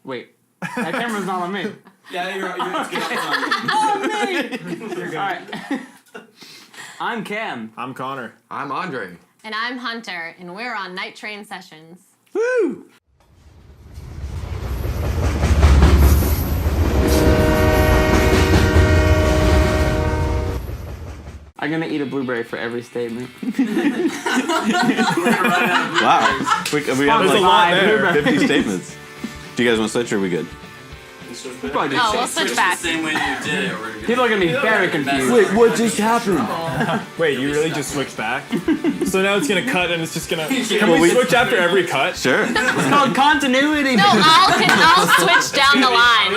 Wait, that camera's not on me. Yeah, you're good. On me! You're good. All right. I'm Cam. I'm Connor. I'm Andre. And I'm Hunter, and we're on Night Train Sessions. Woo! I'm gonna eat a blueberry for every statement. Wow. We have There's like a lot there. 50 statements. Do you guys want to switch or are we good? No, we'll switch back. The same way you did it. People are gonna be very confused. Wait, what just happened? Wait, you really just switched back? So now it's gonna cut and it's just gonna... Can Well, we we- switch after every cut? Sure. It's called continuity. No, I'll switch down the line.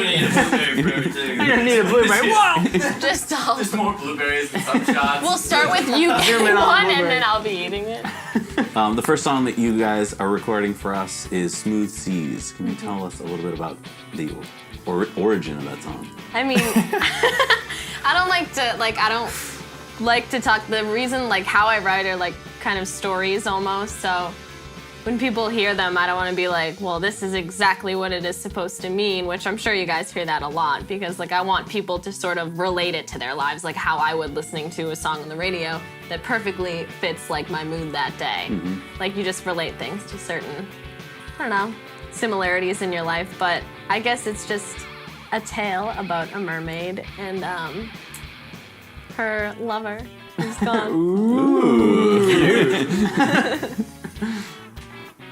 I'm gonna need a blueberry. Whoa! Just more blueberries and some shots. we'll start with you getting in on one, blueberry. and then I'll be eating it. The first song that you guys are recording for us is Smooth Seas. Can you tell us a little bit about the origin of that song? I mean, I don't like to talk. The reason, like, how I write are like kind of stories almost. So when people hear them, I don't want to be like, well, this is exactly what it is supposed to mean, which I'm sure you guys hear that a lot because, like, I want people to sort of relate it to their lives, like how I would listening to a song on the radio that perfectly fits, like, my mood that day. Mm-hmm. Like, you just relate things to certain, I don't know, similarities in your life, but I guess it's just a tale about a mermaid and her lover who's gone.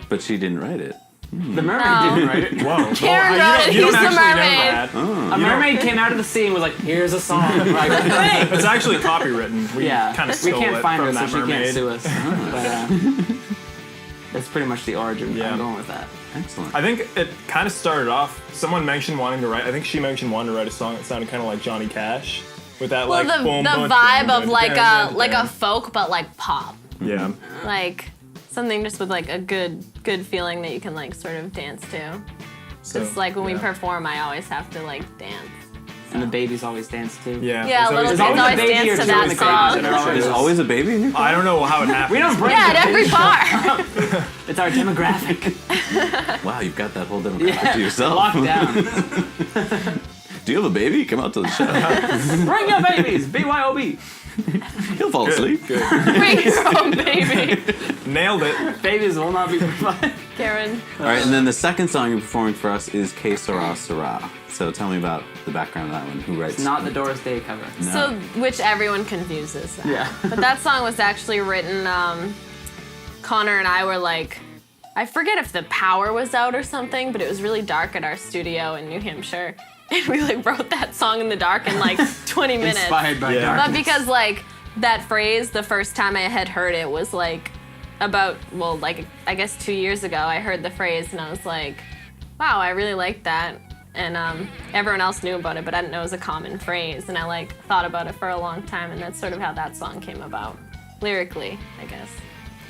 But she didn't write it. The mermaid No. didn't write it. Whoa. Karen Well, wrote it, you don't he's the actually know mermaid. that. A mermaid came out of the sea and was like, "Here's a song." Like, hey! It's actually copywritten. We Yeah, kind of we stole can't it find from her, so that she mermaid. can't sue us. But, that's pretty much the origin. Yeah. I'm going with that. Excellent. I think it kind of started off, someone mentioned wanting to write, I think she mentioned wanting to write a song that sounded kind of like Johnny Cash. With that, Well, like, the boom, boom, vibe boom, of boom, like boom, a boom. folk, but like pop. Yeah. Like something just with like a good feeling that you can like sort of dance to. So, Just like when we yeah. perform, I always have to like dance. And the babies always dance too. Yeah. Yeah, there's little kids always- always a baby dance or to two that in the song. crowd. There's always a baby in your I don't know how it happened. We don't break Yeah, the at every baby. bar. It's our demographic. Wow, you've got that whole demographic to yourself. Locked down. Do you have a baby? Come out to the show. Bring your babies. BYOB. He'll fall asleep. Good. Bring your own baby. Nailed it. Babies will not be provided. Karen. All right, and then the second song you're performing for us is Sera Sera. So tell me about the background of that one. Who writes? Not the Doris Day cover. No. So, which everyone confuses. That. Yeah. But that song was actually written, Connor and I were like, I forget if the power was out or something, but it was really dark at our studio in New Hampshire. And we like wrote that song in the dark in like 20 minutes. Inspired by Yeah. dark. But because like that phrase, the first time I had heard it was like about, well, like I guess 2 years ago, I heard the phrase and I was like, wow, I really like that. And everyone else knew about it, but I didn't know it was a common phrase. And I like thought about it for a long time, and that's sort of how that song came about, lyrically, I guess.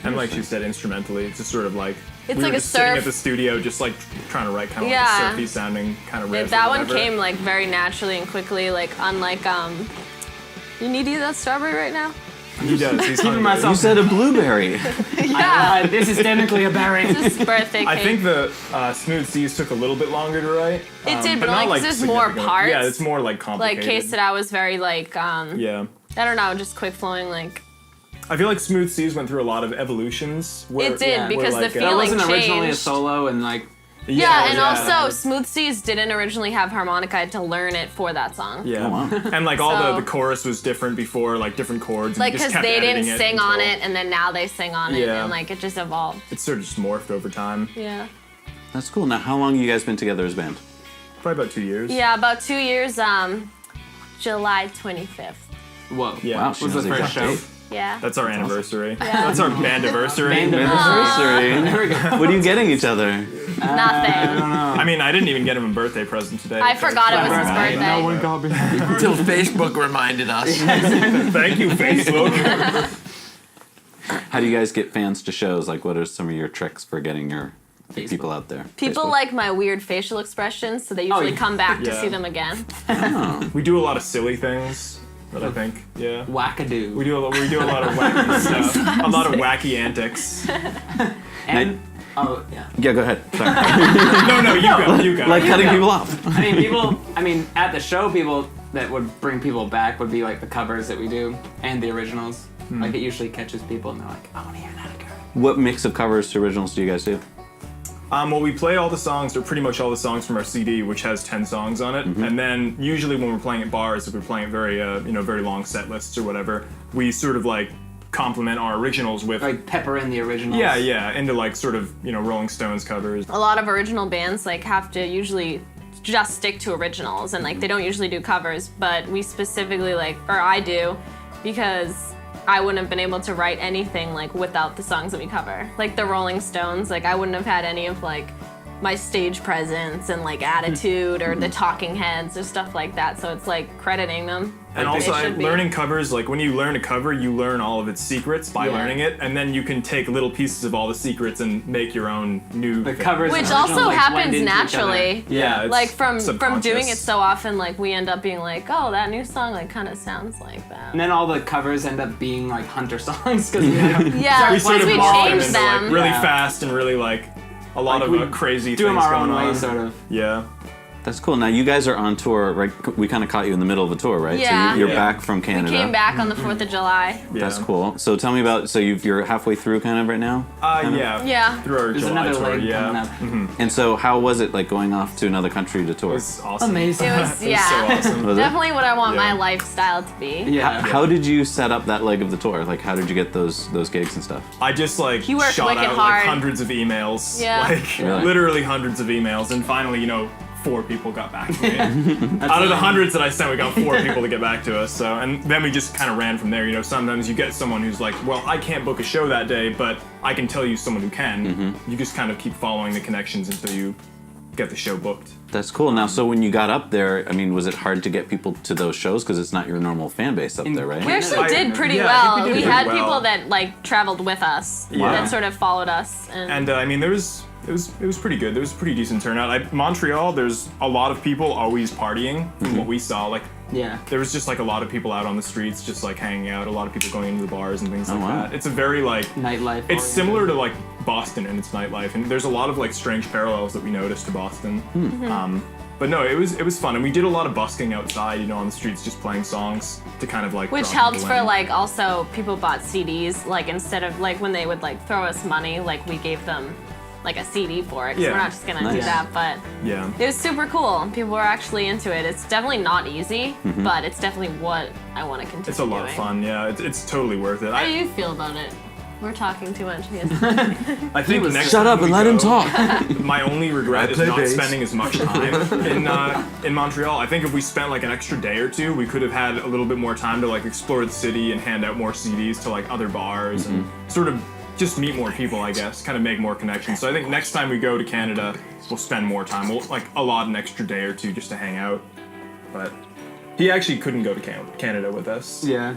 And like she said, instrumentally, it's just sort of like It's we like were a just sitting surf- at the studio, just like trying to write kind of Yeah. like a surfy sounding kind of riff. That or one whatever. came like very naturally and quickly, like unlike you need to eat that strawberry right now? He does. He's Keeping hungry. myself- You said a blueberry. Yeah. This is technically a berry. This is birthday cake. I think the Smooth Seas took a little bit longer to write. It did, but not only 'cause there's more significant. parts. Yeah, it's more like like complicated. Case That I was very like Yeah. I don't know, just quick flowing like I feel like Smooth Seas went through a lot of evolutions. Where, it did yeah, because where, the like, That feeling wasn't originally a changed. solo, and like Yeah, and yeah. also Smooth Seas didn't originally have harmonica. I had to learn it for that song. Yeah. Oh, wow. And like all So- the chorus was different before, like different chords. Like, and you just because kept they editing didn't sing until on it, and then now they sing on it, Yeah. and like it just evolved. It's sort of just morphed over time. Yeah. That's cool. Now, how long have you guys been together as a band? Probably about 2 years. Yeah, about 2 years, July 25th. whoa. Yeah. Wow, she Was knows the the first exact show? date. Yeah. That's our anniversary. That's our bandiversary. Anniversary. There we go. What are you getting each other? Nothing. I mean, I didn't even get him a birthday present today. I forgot it was his Right. birthday. No one got me. Until Facebook reminded us. Thank you, Facebook. How do you guys get fans to shows? Like, what are some of your tricks for getting your people out there? People Facebook? like my weird facial expressions, so they usually yeah. come back to Yeah. see them again. We do a lot of silly things. But I think, yeah. Wackadoo. We do a lot of wacky stuff. A lot of wacky antics. And Oh yeah. Yeah, go ahead. Sorry. No, you go. Like cutting go. people off. I mean, at the show, people that would bring people back would be like the covers that we do and the originals. Like it usually catches people and they're like, I want to hear that again. What mix of covers to originals do you guys do? Well, we play all the songs, or pretty much all the songs from our CD, which has 10 songs on it. And then usually when we're playing at bars, if we're playing very, very long set lists or whatever, we sort of like complement our originals with Like pepper in the originals. yeah, into like sort of Rolling Stones covers. A lot of original bands like have to usually just stick to originals, and like they don't usually do covers, but we specifically I do, because I wouldn't have been able to write anything like without the songs that we cover. Like the Rolling Stones, like I wouldn't have had any of like my stage presence and like attitude or the Talking Heads or stuff like that. So it's like crediting them. And like, also, they should be. learning covers, like when you learn a cover, you learn all of its secrets by Yeah. learning it, and then you can take little pieces of all the secrets and make your own new The thing. covers Which and also originals, like, happens blend into each other. naturally. Yeah, it's Like from subconscious. doing it so often, like we end up being like, oh, that new song like kind of sounds like that. And then all the covers end up being like Hunter songs because we have Yeah, we once sort of we morph them change into them. like really Yeah. fast and really like a lot Like, of we crazy do them things our going own way, on. sort of. Yeah. That's cool. Now you guys are on tour, right? We kind of caught you in the middle of a tour, right? Yeah. So you're Yeah. back from We Canada. came back on the 4th of July. That's Yeah. cool. So tell me about. So you're halfway through, kind of right now. Yeah. Yeah. Through our There's July another tour, leg yeah. coming up. And so how was it like going off to another country to tour? It was awesome. Amazing. It was, It yeah. was so awesome. Was it? Definitely what I want Yeah. my lifestyle to be. Yeah. How did you set up that leg of the tour? Like, how did you get those gigs and stuff? I just like He worked shot wicked out hard. like hundreds of emails. Yeah. Like Really? literally hundreds of emails, and finally, 4 people got back to me. Out of the hundreds that I sent, we got 4 people to get back to us. So, and then we just kind of ran from there. Sometimes you get someone who's like, well, I can't book a show that day, but I can tell you someone who can. You just kind of keep following the connections until you get the show booked. That's cool. Now, so when you got up there, I mean, was it hard to get people to those shows because it's not your normal fan base up there, right? We actually I- did pretty yeah, I think well. we did We pretty had well. people that like traveled with us, Yeah. that sort of followed us. And I mean, it was pretty good. There was a pretty decent turnout. Montreal, there's a lot of people always partying from what we saw. Like, Yeah. there was just like a lot of people out on the streets, just like hanging out. A lot of people going into the bars and things like wow. that. It's a very like Nightlife. it's similar to like Boston and its nightlife, and there's a lot of like strange parallels that we noticed to Boston. But no, it was fun, and we did a lot of busking outside, on the streets, just playing songs to kind of like. which draw helped people for in. like also people bought CDs, like instead of like when they would like throw us money, like we gave them like a CD for it, 'cause Yeah. we're not just gonna do Nice. that, but Yeah. it was super cool. People were actually into it. It's definitely not easy, but it's definitely what I want to continue It's a lot of doing. fun. Yeah, it's totally worth it. How do you feel about it? We're talking too much. I think next Shut time up we and let him go, talk. My only regret is play not bass. spending as much time in Montreal. I think if we spent like an extra day or two, we could have had a little bit more time to like explore the city and hand out more CDs to like other bars and sort of just meet more people, I guess, kind of make more connections. So I think next time we go to Canada, we'll spend more time. We'll like allot an extra day or two just to hang out. But he actually couldn't go to Canada with us. Yeah.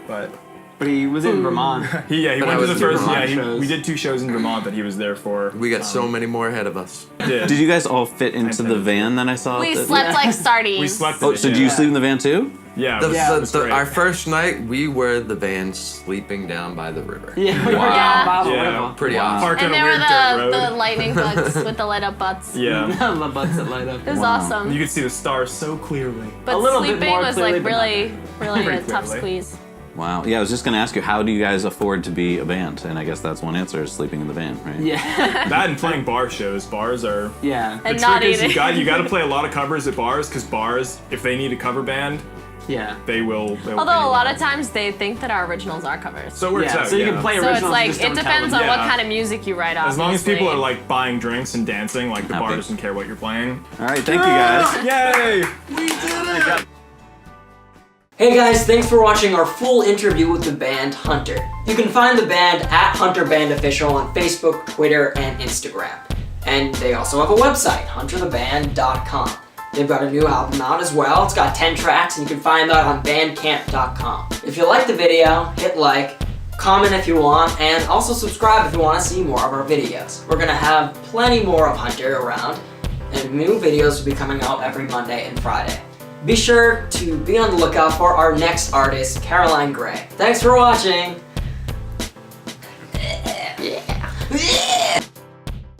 But But he was in Vermont. he But I went to was the in first. Vermont Yeah, shows. we did 2 shows in Vermont that he was there for. We got so many more ahead of us. Did you guys all fit into the van that I saw? We that- slept like sardines. We slept. Oh, in so it, do you yeah. sleep in the van too? Yeah, it was great. Our first night, we were the van sleeping down by the river. Yeah, we were Wow. down by the Yeah. river. Pretty Wow. awesome. Parked And on a there were weird dirt the road. lightning bugs with the light up butts. Yeah. The butts that light up. It was Wow. awesome. You could see the stars so clearly. But A little bit sleeping more was clearly, like but not really Pretty a tough clearly. squeeze. Wow. Yeah, I was just gonna ask you, how do you guys afford to be a band? And I guess that's one answer: is sleeping in the van, right? Yeah. That and playing bar shows. Bars are. Yeah. And The not trick is eating. you got to play a lot of covers at bars because bars, if they need a cover band, Yeah. they will. Although a lot of times they think that our originals are covers. So it works Yeah. out. So you yeah. can play So originals. it's like, just it don't tell depends them. on what Yeah. kind of music you write, As long as people obviously. are like buying drinks and dancing, like the bar Happy. doesn't care what you're playing. All right, thank you guys. Yay! Hey guys, thanks for watching our full interview with the band Hunter. You can find the band at Hunter Band Official on Facebook, Twitter, and Instagram. And they also have a website, huntertheband.com. They've got a new album out as well. It's got 10 tracks and you can find that on bandcamp.com. If you like the video, hit like, comment if you want, and also subscribe if you want to see more of our videos. We're gonna have plenty more of Hunter around, and new videos will be coming out every Monday and Friday. Be sure to be on the lookout for our next artist, Caroline Gray. Thanks for watching!